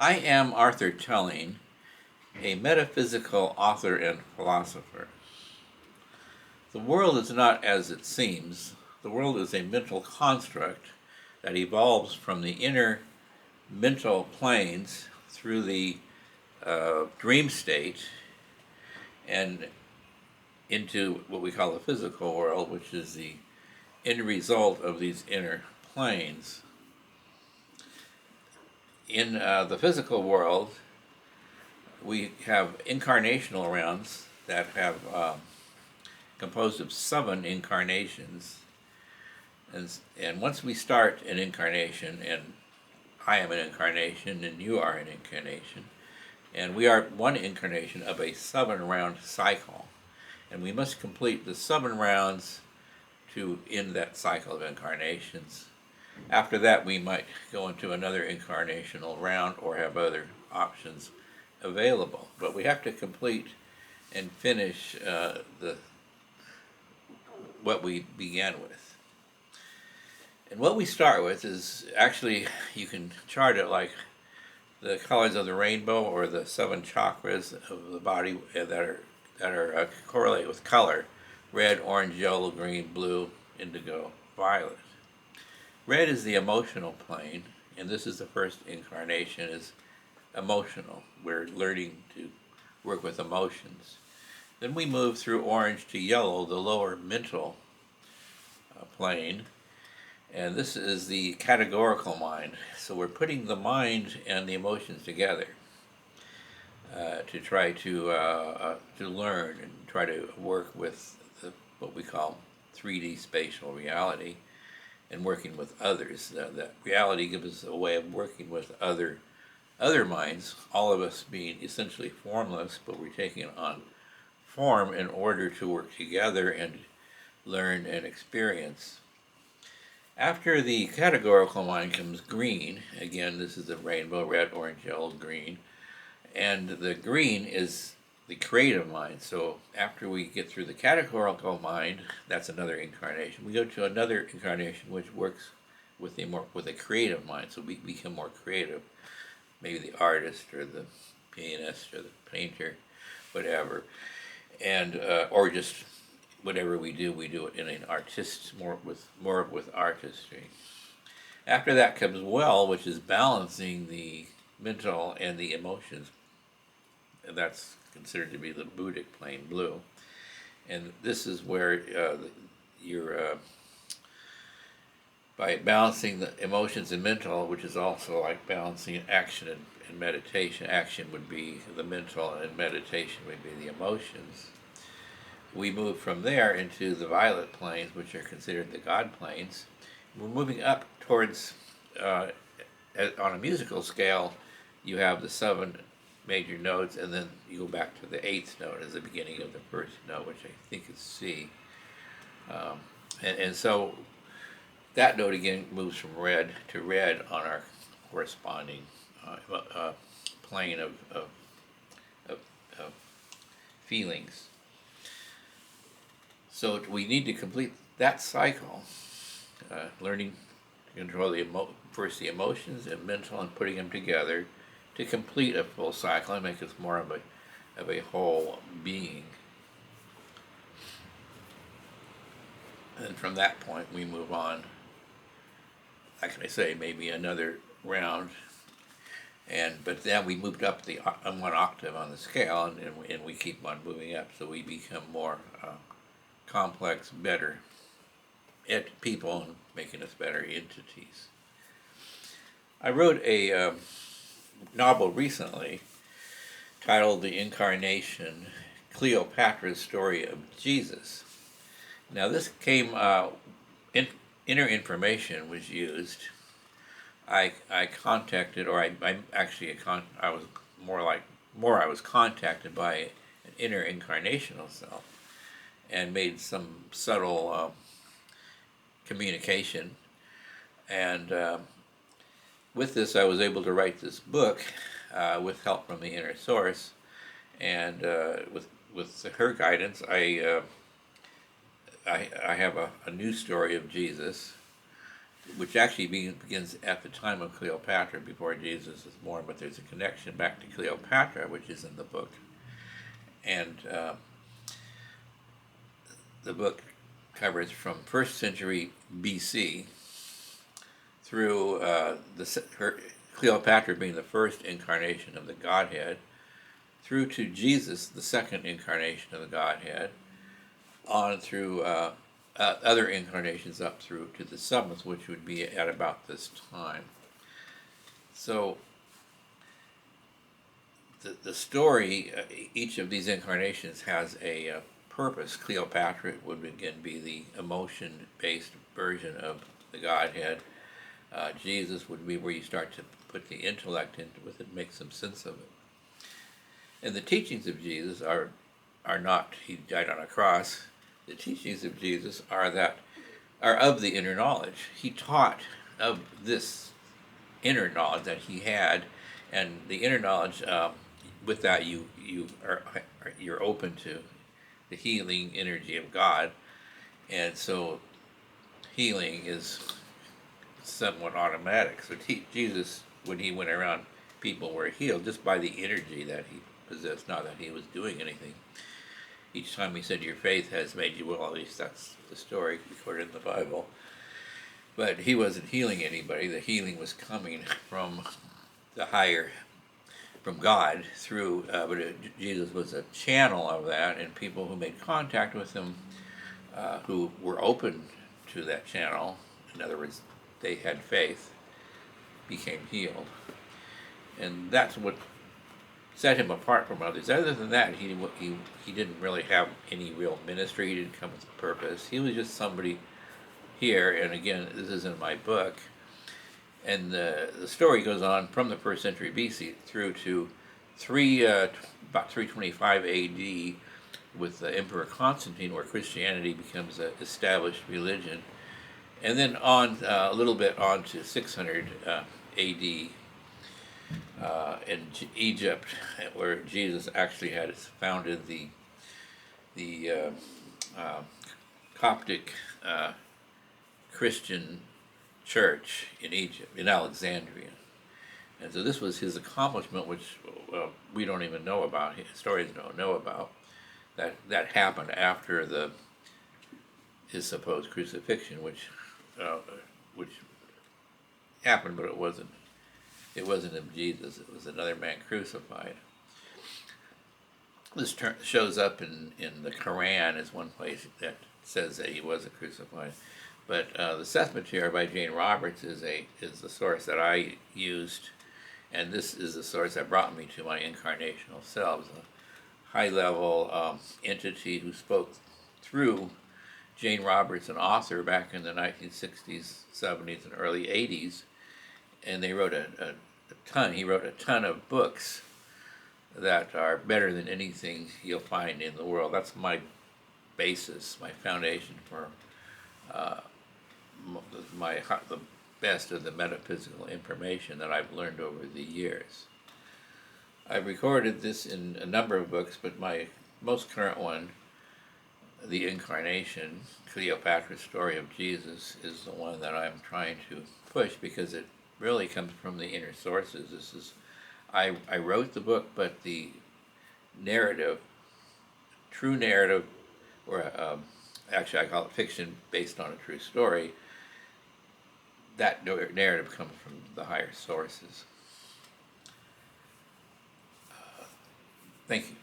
I am Arthur Tulling, a metaphysical author and philosopher. The world is not as it seems. The world is a mental construct that evolves from the inner mental planes through the dream state and into what we call the physical world, which is the end result of these inner planes. In the physical world, we have incarnational rounds that have composed of 7 incarnations. And once we start an incarnation, and I am an incarnation and you are an incarnation, and we are one incarnation of a 7-round cycle, and we must complete the 7 rounds to end that cycle of incarnations. After that, we might go into another incarnational round or have other options available. But we have to complete and finish what we began with. And what we start with is actually, you can chart it like the colors of the rainbow or the 7 chakras of the body that are correlate with color: red, orange, yellow, green, blue, indigo, violet. Red is the emotional plane, and this is the first incarnation, is emotional. We're learning to work with emotions. Then we move through orange to yellow, the lower mental plane, and this is the categorical mind. So we're putting the mind and the emotions together to try to learn and try to work with what we call 3D spatial reality and working with others. That reality gives us a way of working with other minds, all of us being essentially formless, but we're taking on form in order to work together and learn and experience. After the categorical mind comes green. Again, this is the rainbow: red, orange, yellow, green. And the green is the creative mind. So after we get through the categorical mind, that's another incarnation. We go to another incarnation which works with a creative mind. So we become more creative. Maybe the artist or the pianist or the painter, whatever, and or just whatever we do it in an more with artistry. After that comes well, which is balancing the mental and the emotions, and that's considered to be the Buddhic plane, blue. And this is where you're by balancing the emotions and mental, which is also like balancing action and meditation. Action would be the mental and meditation would be the emotions. We move from there into the violet planes, which are considered the God planes. We're moving up towards, on a musical scale, you have the 7 major notes, and then you go back to the 8th note as the beginning of the first note, which I think is C. And so that note again moves from red to red on our corresponding plane of feelings. So we need to complete that cycle, learning to control first the emotions and mental and putting them together to complete a full cycle and make us more of a whole being. And from that point we move on, like I say, maybe another round, but then we moved up one octave on the scale, and we keep on moving up, so we become more complex, better people, and making us better entities. I wrote a novel recently titled The Incarnation, Cleopatra's Story of Jesus. Now this came, inner information was used. I contacted, or I was contacted by an inner incarnational self and made some subtle communication. And with this, I was able to write this book with help from the inner source. And with her guidance, I have a new story of Jesus which actually begins at the time of Cleopatra before Jesus is born, but there's a connection back to Cleopatra, which is in the book. And the book covers from 1st century BC through Cleopatra being the first incarnation of the Godhead, through to Jesus, the second incarnation of the Godhead, on through other incarnations up through to the 7th, which would be at about this time. So the story, each of these incarnations has a purpose. Cleopatra would again be the emotion-based version of the Godhead. Jesus would be where you start to put the intellect into it and make some sense of it. And the teachings of Jesus are not, he died on a cross. The teachings of Jesus are of the inner knowledge. He taught of this inner knowledge that he had, and the inner knowledge, with that you're open to the healing energy of God, and so healing is somewhat automatic. So Jesus, when he went around, people were healed just by the energy that he possessed, not that he was doing anything. Each time he said, your faith has made you well, at least that's the story recorded in the Bible. But he wasn't healing anybody. The healing was coming from the higher, from God through, Jesus was a channel of that, and people who made contact with him, who were open to that channel, in other words, they had faith, became healed. And that's what set him apart from others. Other than that, he didn't really have any real ministry. He didn't come with a purpose. He was just somebody here, and again, this is in my book, and the story goes on from the 1st century BC through to about 325 AD with the Emperor Constantine, where Christianity becomes an established religion, and then on a little bit on to 600 AD in Egypt, where Jesus actually had founded the Coptic Christian church in Egypt, in Alexandria. And so this was his accomplishment, which we don't even know about, historians don't know about, that happened after his supposed crucifixion, which happened, but it wasn't of Jesus. It was another man crucified. This shows up in the Quran as one place that says that he wasn't crucified. But the Seth Material by Jane Roberts is the source that I used, and this is the source that brought me to my incarnational selves, a high-level entity who spoke through Jane Roberts, an author back in the 1960s, 70s, and early 80s, and they wrote he wrote a ton of books that are better than anything you'll find in the world. That's my basis, my foundation for the best of the metaphysical information that I've learned over the years. I've recorded this in a number of books, but my most current one, The Incarnation, Cleopatra's Story of Jesus, is the one that I'm trying to push because it really comes from the inner sources. I wrote the book, but the narrative, true narrative, or actually I call it fiction based on a true story, that narrative comes from the higher sources. Thank you.